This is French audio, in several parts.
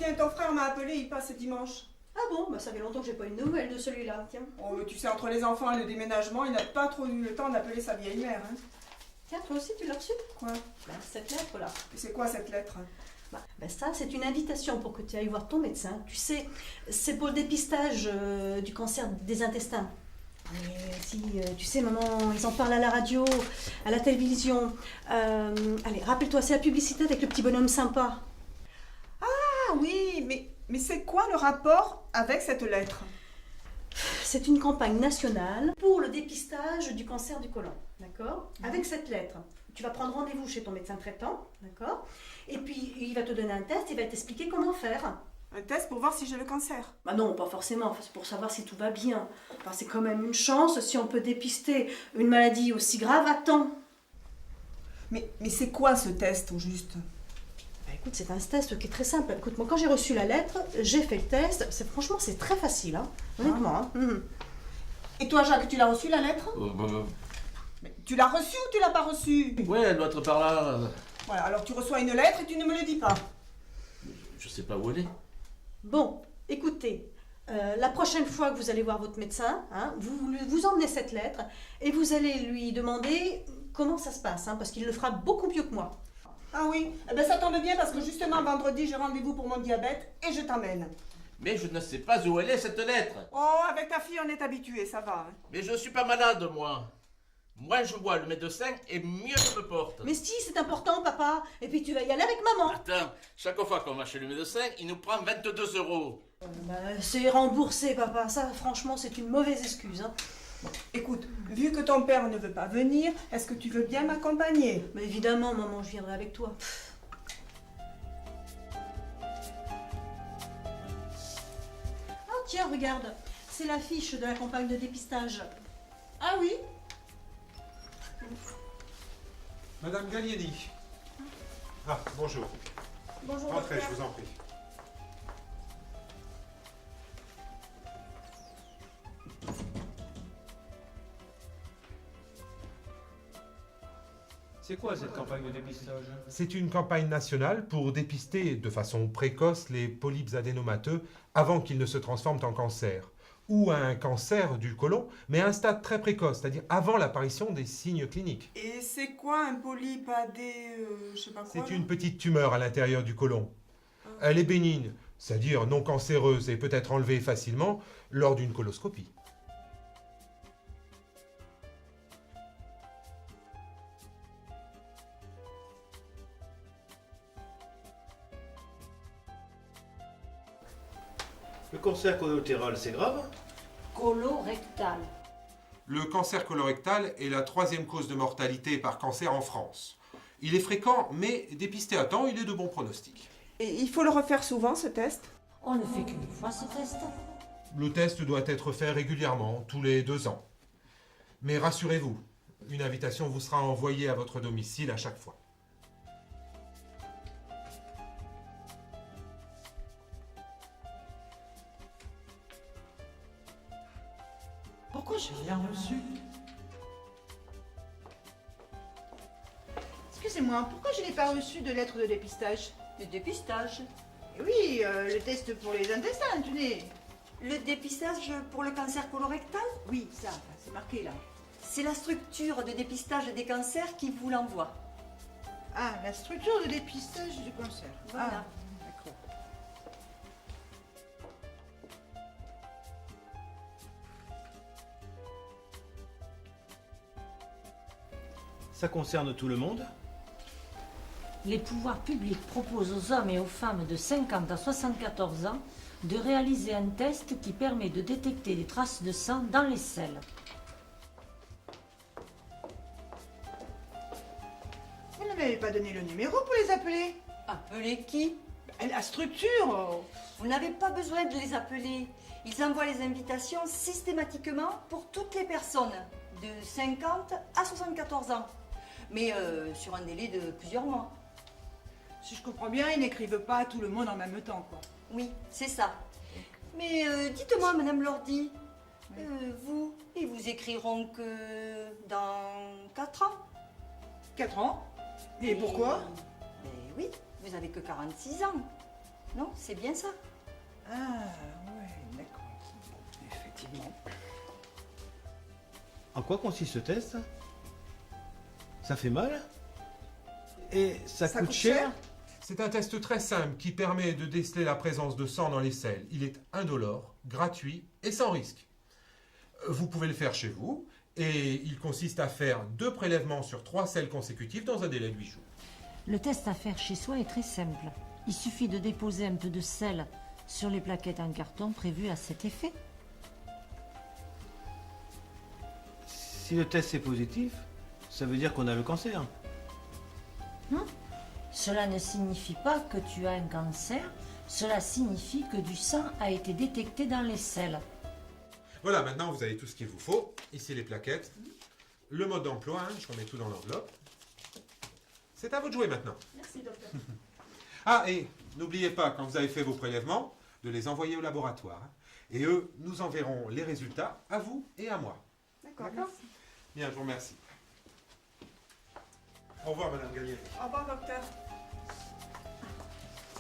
Tiens, ton frère m'a appelé, il passe dimanche. Ah bon, bah ça fait longtemps que j'ai pas eu de nouvelles de celui-là, tiens. Oh, mais tu sais, entre les enfants et le déménagement, il n'a pas trop eu le temps d'appeler sa vieille mère. Hein. Tiens, toi aussi tu l'as reçu? Quoi? Bah, cette lettre-là. Et c'est quoi cette lettre? Bah ça, c'est une invitation pour que tu ailles voir ton médecin. Tu sais, c'est pour le dépistage du cancer des intestins. Mais si, tu sais, maman, ils en parlent à la radio, à la télévision. Allez, rappelle-toi, c'est la publicité avec le petit bonhomme sympa. Ah oui, mais c'est quoi le rapport avec cette lettre? C'est une campagne nationale pour le dépistage du cancer du côlon, d'accord? Avec cette lettre, tu vas prendre rendez-vous chez ton médecin traitant, d'accord? Et puis, il va te donner un test, il va t'expliquer comment faire. Un test pour voir si j'ai le cancer. Bah non, pas forcément, c'est pour savoir si tout va bien. Enfin, c'est quand même une chance, si on peut dépister une maladie aussi grave à temps. Mais c'est quoi ce test au juste? Bah écoute, c'est un test qui est très simple. Écoute, moi quand j'ai reçu la lettre, j'ai fait le test. Franchement, c'est très facile, hein. Honnêtement. Hein. Et toi, Jacques, tu l'as reçu la lettre? Mais tu l'as reçue ou tu l'as pas reçue? Ouais, elle doit être par là. Voilà, alors tu reçois une lettre et tu ne me le dis pas. Je sais pas où elle est. Bon, écoutez, la prochaine fois que vous allez voir votre médecin, hein, vous emmenez cette lettre et vous allez lui demander comment ça se passe, hein, parce qu'il le fera beaucoup mieux que moi. Ah oui, eh ben ça tombe bien parce que justement vendredi j'ai rendez-vous pour mon diabète et je t'emmène. Mais je ne sais pas où elle est, cette lettre. Oh, avec ta fille on est habitué, ça va. Hein. Mais je suis pas malade, moi. Moins je vois le médecin et mieux je me porte. Mais si, c'est important, papa. Et puis tu vas y aller avec maman. Attends, chaque fois qu'on va chez le médecin, il nous prend 22 €. Bah, c'est remboursé, papa. Ça, franchement, c'est une mauvaise excuse. Hein. Écoute, vu que ton père ne veut pas venir, est-ce que tu veux bien m'accompagner? Mais évidemment, maman, je viendrai avec toi. Ah, tiens, regarde. C'est l'affiche de la campagne de dépistage. Ah oui? Madame Gallieni. Ah, bonjour. Bonjour Entrez, docteur. je vous en prie. C'est quoi cette campagne de dépistage? C'est une campagne nationale pour dépister de façon précoce les polypes adénomateux avant qu'ils ne se transforment en cancer. Ou un cancer du côlon, mais à un stade très précoce, c'est-à-dire avant l'apparition des signes cliniques. Et c'est quoi un polype je sais pas quoi? C'est là une petite tumeur à l'intérieur du côlon. Elle est bénigne, c'est-à-dire non cancéreuse et peut être enlevée facilement lors d'une coloscopie. Le cancer colorectal, c'est grave? Colorectal. Le cancer colorectal est la troisième cause de mortalité par cancer en France. Il est fréquent, mais dépisté à temps, il est de bon pronostic. Et il faut le refaire souvent ce test? On ne fait qu'une fois ce test. Le test doit être fait régulièrement, tous les 2 ans. Mais rassurez-vous, une invitation vous sera envoyée à votre domicile à chaque fois. Pourquoi j'ai rien reçu? Excusez-moi, pourquoi je n'ai pas reçu de lettre de dépistage? Le dépistage. Oui, le test pour les intestins, tenez. Le dépistage pour le cancer colorectal? Oui, ça, c'est marqué là. C'est la structure de dépistage des cancers qui vous l'envoie. Ah, la structure de dépistage du cancer. Voilà. Ah, d'accord. Ça concerne tout le monde? Les pouvoirs publics proposent aux hommes et aux femmes de 50 à 74 ans de réaliser un test qui permet de détecter des traces de sang dans les selles. Vous ne m'avez pas donné le numéro pour les appeler? Appelez qui? La structure oh. Vous n'avez pas besoin de les appeler. Ils envoient les invitations systématiquement pour toutes les personnes de 50 à 74 ans. Mais sur un délai de plusieurs mois. Si je comprends bien, ils n'écrivent pas à tout le monde en même temps, quoi. Oui, c'est ça. Mais dites-moi, Madame Lordy, ils vous écriront que dans 4 ans. 4 ans? Et pourquoi? Ben oui, vous avez que 46 ans. Non, c'est bien ça. Ah, ouais, d'accord. Bon, effectivement. En quoi consiste ce test? Ça fait mal? Et ça coûte cher? C'est un test très simple qui permet de déceler la présence de sang dans les selles. Il est indolore, gratuit et sans risque. Vous pouvez le faire chez vous et il consiste à faire 2 prélèvements sur 3 selles consécutives dans un délai de 8 jours. Le test à faire chez soi est très simple. Il suffit de déposer un peu de sel sur les plaquettes en carton prévues à cet effet. Si le test est positif, ça veut dire qu'on a le cancer. Non, cela ne signifie pas que tu as un cancer, cela signifie que du sang a été détecté dans les selles. Voilà, maintenant vous avez tout ce qu'il vous faut. Ici les plaquettes, le mode d'emploi, hein, je remets tout dans l'enveloppe. C'est à vous de jouer maintenant. Merci, docteur. Ah, et n'oubliez pas, quand vous avez fait vos prélèvements, de les envoyer au laboratoire. Hein. Et eux nous enverront les résultats à vous et à moi. D'accord. Bien, je vous remercie. Au revoir, Madame Gallier. Au revoir, docteur.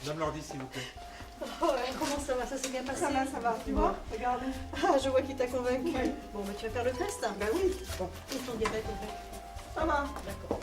Madame Lordi, s'il vous plaît. Oh, comment ça va? Ça s'est bien passé? Ça va, tu vois, regarde. Ah, je vois qu'il t'a convaincu. Oui. Bon, bah, tu vas faire le test? Ben oui, Bon, et ton diabète, au fait? ça va. D'accord.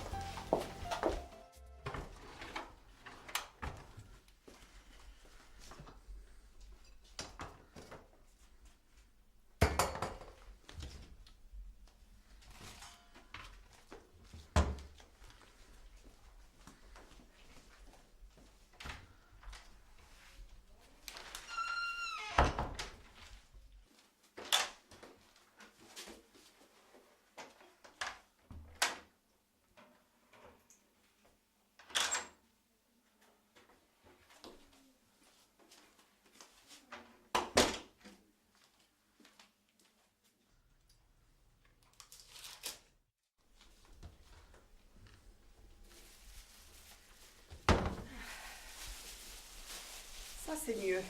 Ça, c'est mieux.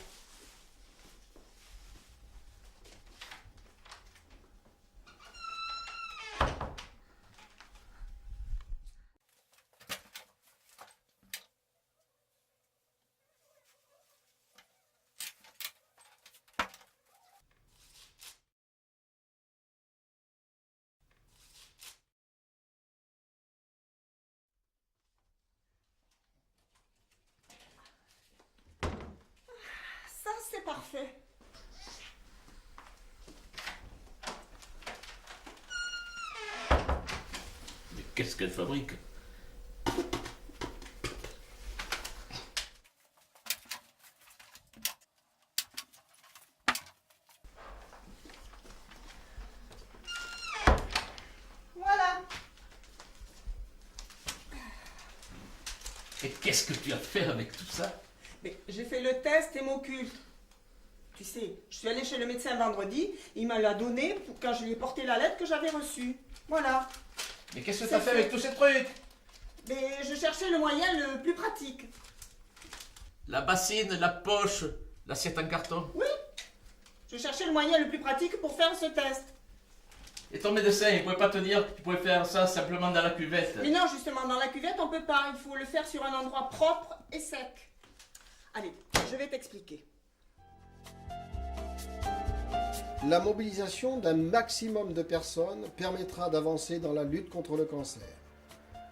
Ça, c'est parfait. Mais qu'est-ce qu'elle fabrique? Voilà. Et qu'est-ce que tu as fait avec tout ça? Mais j'ai fait le test hémoculte. Tu sais, je suis allée chez le médecin vendredi, il me l'a donné quand je lui ai porté la lettre que j'avais reçue. Voilà. Mais qu'est-ce que tu as fait avec tous ces trucs? Mais je cherchais le moyen le plus pratique. La bassine, la poche, l'assiette en carton. Oui. Je cherchais le moyen le plus pratique pour faire ce test. Et ton médecin, il pouvait pas te dire que tu pouvais faire ça simplement dans la cuvette? Mais non, justement, dans la cuvette, on peut pas. Il faut le faire sur un endroit propre et sec. Allez, je vais t'expliquer. La mobilisation d'un maximum de personnes permettra d'avancer dans la lutte contre le cancer.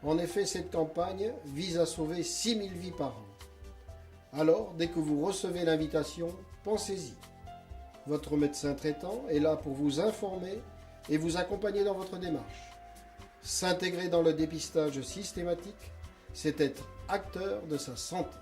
En effet, cette campagne vise à sauver 6000 vies par an. Alors, dès que vous recevez l'invitation, pensez-y. Votre médecin traitant est là pour vous informer et vous accompagner dans votre démarche. S'intégrer dans le dépistage systématique, c'est être acteur de sa santé.